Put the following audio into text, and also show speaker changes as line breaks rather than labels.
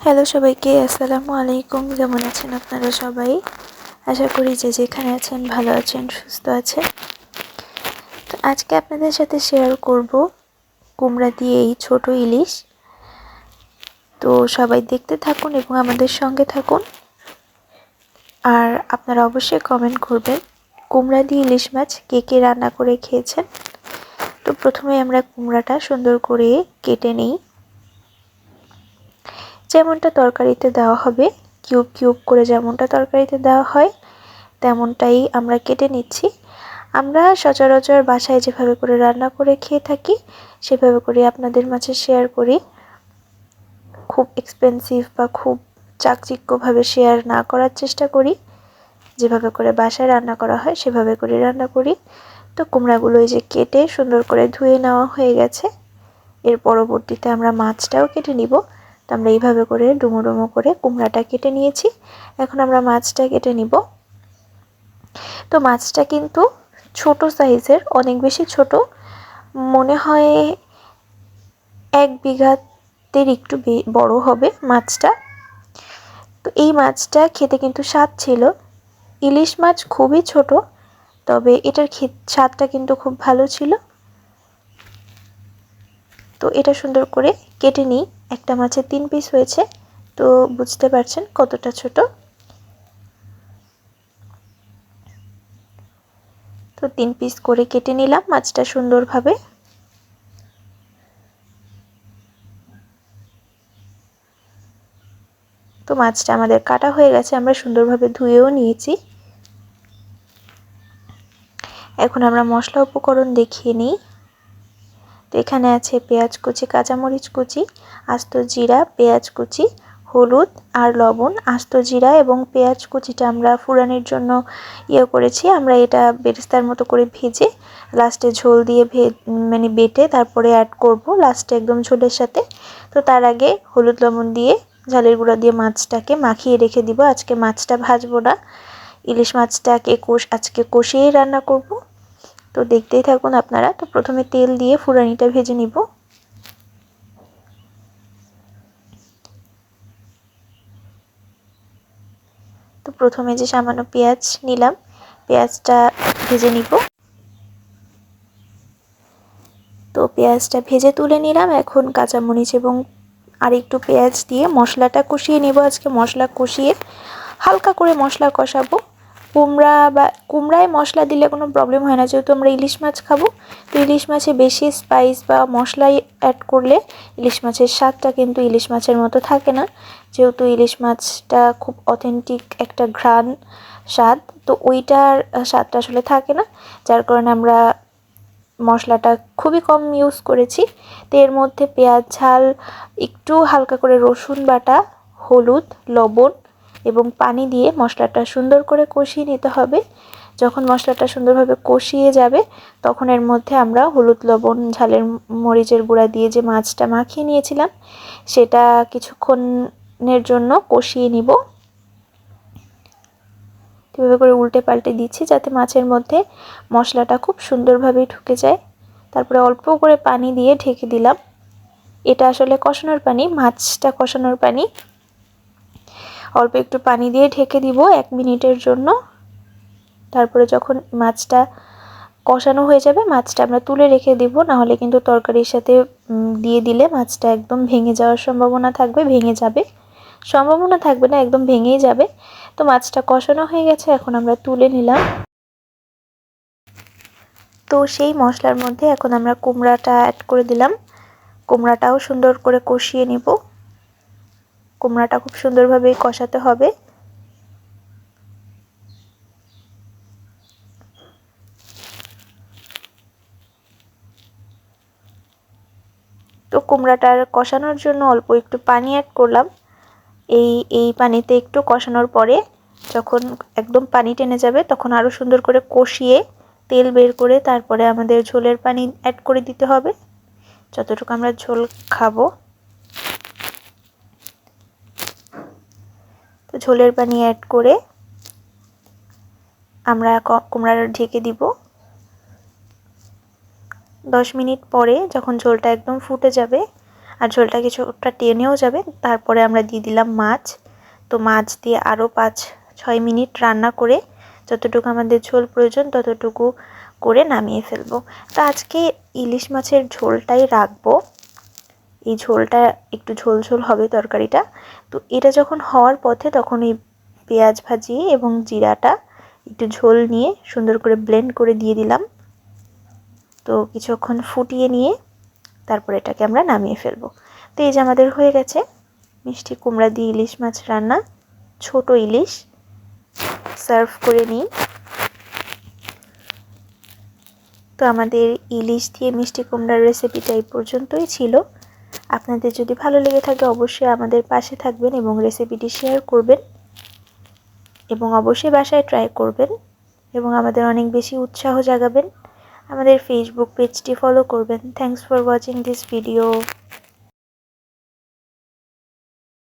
Hello সবাইকে, আসসালামু আলাইকুম। কেমন আছেন আপনারা সবাই? আশা করি যে যেখানে আছেন ভালো আছেন, সুস্থ আছেন। তো আজকে আপনাদের সাথে শেয়ার করব কুমড়া দিয়ে এই ছোট ইলিশ। তো সবাই দেখতে থাকুন এবং আমাদের সঙ্গে থাকুন। আর আপনারা অবশ্যই কমেন্ট করবেন কুমড়া দিয়ে ইলিশ মাছ কে কে রান্না করে খেয়েছেন। তো প্রথমে আমরা কুমড়াটা সুন্দর করে কেটে নিই, যেমনটা তরকারিতে দেওয়া হবে, কিউব কিউব করে যেমনটা তরকারিতে দেওয়া হয় তেমনটাই আমরা কেটে নিচ্ছি। আমরা সচরাচর বাসায় যেভাবে করে রান্না করে খেয়ে থাকি সেভাবে করে আপনাদের মাঝে শেয়ার করি। খুব এক্সপেন্সিভ বা খুব চাকচিক্যভাবে শেয়ার না করার চেষ্টা করি। যেভাবে করে বাসায় রান্না করা হয় সেভাবে করে রান্না করি। তো কুমড়াগুলো এই যে কেটে সুন্দর করে ধুয়ে নেওয়া হয়ে গেছে। এর পরবর্তীতে আমরা মাছটাও কেটে নিব। তো আমরা এইভাবে করে ডুমো ডুমো করে কুমড়াটা কেটে নিয়েছি। এখন আমরা মাছটা কেটে নিব। তো মাছটা কিন্তু ছোট সাইজের, অনেক বেশি ছোট, মনে হয় 1 বিঘাতের একটু বড় হবে মাছটা। তো এই মাছটা খেতে কিন্তু স্বাদ ছিল। ইলিশ মাছ খুবই ছোট, তবে এটার স্বাদটা কিন্তু খুব ভালো ছিল। তো এটা সুন্দর করে কেটে নিই। একটা মাছের 3 পিস হয়েছে, তো বুঝতে পারছেন কতটা ছোট। তো 3 পিস করে কেটে নিলাম মাছটা সুন্দরভাবে। তো মাছটা আমাদের কাটা হয়ে গেছে, আমরা সুন্দরভাবে ধুয়েও নিয়েছি। এখন আমরা মশলা উপকরণ দেখিয়ে নিই। তো এখানে আছে পেঁয়াজ কুচি, কাঁচামরিচ কুচি, আস্ত জিরা, পেঁয়াজ কুচি, হলুদ আর লবণ। আস্ত জিরা এবং পেঁয়াজ কুচিটা আমরা ফুরানোর জন্য করেছি। আমরা এটা বেরেস্তার মতো করে ভেজে লাস্টে ঝোল দিয়ে মানে বেটে তারপরে অ্যাড করব লাস্টে একদম ঝোলের সাথে। তো তার আগে হলুদ লবণ দিয়ে ঝালের গুঁড়া দিয়ে মাছটাকে মাখিয়ে রেখে দিব। আজকে মাছটা ভাজবো না, ইলিশ মাছটাকে আজকে কষিয়েই রান্না করব। তো দেখতেই থাকুন আপনারা। তো প্রথমে তেল দিয়ে ফুরানিটা ভেজে নিব। তো প্রথমে যে সামান্য পেঁয়াজ নিলাম, পেঁয়াজটা ভেজে নিব। তো পেঁয়াজটা ভেজে তুলে নিলাম। এখন কাঁচামরিচ এবং আর একটু পেঁয়াজ দিয়ে মশলাটা কষিয়ে নেব। আজকে মশলা কষিয়ে হালকা করে মশলা কষাবো। কুমড়ায় মশলা দিলে কোনো প্রবলেম হয় না, যেহেতু আমরা ইলিশ মাছ খাবো। তো ইলিশ মাছে বেশি স্পাইস বা মশলাই অ্যাড করলে ইলিশ মাছের স্বাদটা কিন্তু ইলিশ মাছের মতো থাকে না। যেহেতু ইলিশ মাছটা খুব অথেন্টিক একটা ঘ্রাণ স্বাদ, তো ওইটার স্বাদটা আসলে থাকে না। যার কারণে আমরা মশলাটা খুবই কম ইউজ করেছি। তো এর মধ্যে পেঁয়াজ, ঝাল, একটু হালকা করে রসুন বাটা, হলুদ, লবণ এবং পানি দিয়ে মশলাটা সুন্দর করে কষিয়ে নিতে হবে। যখন মশলাটা সুন্দরভাবে কষিয়ে যাবে তখন এর মধ্যে আমরা হলুদ, লবণ, ঝালের মরিচের গুঁড়া দিয়ে যে মাছটা মাখিয়ে নিয়েছিলাম সেটা কিছুক্ষণের জন্য কষিয়ে নিব। এভাবে করে উল্টে পাল্টে দিচ্ছি যাতে মাছের মধ্যে মশলাটা খুব সুন্দরভাবে ঢুকে যায়। তারপরে অল্প করে পানি দিয়ে ঢেকে দিলাম। এটা আসলে কষানোর পানি, মাছটা কষানোর পানি। অল্প একটু পানি দিয়ে ঢেকে দিব 1 মিনিটের জন্য। তারপরে যখন মাছটা কষানো হয়ে যাবে মাছটা আমরা তুলে রেখে দিব, না হলে কিন্তু তরকারির সাথে দিয়ে দিলে মাছটা একদম ভেঙে যাওয়ার সম্ভাবনা থাকবে, ভেঙে যাবে। সম্ভাবনা থাকবে না, একদম ভেঙেই যাবে। তো মাছটা কষানো হয়ে গেছে, এখন আমরা তুলে নিলাম। তো সেই মশলার মধ্যে এখন আমরা কুমড়াটা অ্যাড করে দিলাম। কুমড়াটাও সুন্দর করে কষিয়ে নিব। কুমড়াটা খুব সুন্দরভাবে কষাতে হবে। তো কুমড়াটার কষানোর জন্য অল্প একটু পানি অ্যাড করলাম। এই পানিতে একটু কষানোর পরে যখন একদম পানি টেনে যাবে তখন আরও সুন্দর করে কষিয়ে তেল বের করে তারপরে আমাদের ঝোলের পানি অ্যাড করে দিতে হবে, যতটুকু আমরা ঝোল খাবো। তো ঝোলের পানি অ্যাড করে আমরা কুমড়াটা ঢেকে দিব। 10 মিনিট পরে যখন ঝোলটা একদম ফুটে যাবে আর ঝোলটা কিছুটা টেনেও যাবে। তারপরে আমরা দিয়ে দিলাম মাছ। তো মাছ দিয়ে আরও 5-6 মিনিট রান্না করে যতটুকু আমাদের ঝোল প্রয়োজন ততটুকু করে নামিয়ে ফেলবো। তো আজকে ইলিশ মাছের ঝোলটাই রাখবো। এই ঝোলটা একটু ঝোল ঝোল হবে তরকারিটা। তো এটা যখন হওয়ার পথে তখন এই পেঁয়াজ ভাজি এবং জিরাটা একটু ঝোল নিয়ে সুন্দর করে ব্লেন্ড করে দিয়ে দিলাম। তো কিছুক্ষণ ফুটিয়ে নিয়ে তারপর এটাকে আমরা নামিয়ে ফেলবো। তো এই যে আমাদের হয়ে গেছে মিষ্টি কুমড়া দিয়ে ইলিশ মাছ রান্না। ছোট ইলিশ সার্ভ করে নিই। তো আমাদের ইলিশ দিয়ে মিষ্টি কুমড়ার রেসিপিটা এই পর্যন্তই ছিল। আপনাদের যদি ভালো লেগে থাকে অবশ্যই আমাদের পাশে থাকবেন এবং রেসিপিটি শেয়ার করবেন এবং অবশ্যই বাসায় ট্রাই করবেন এবং আমাদের অনেক বেশি উৎসাহ জাগাবেন। আমাদের ফেসবুক পেজটি ফলো করবেন। Thanks for watching this video.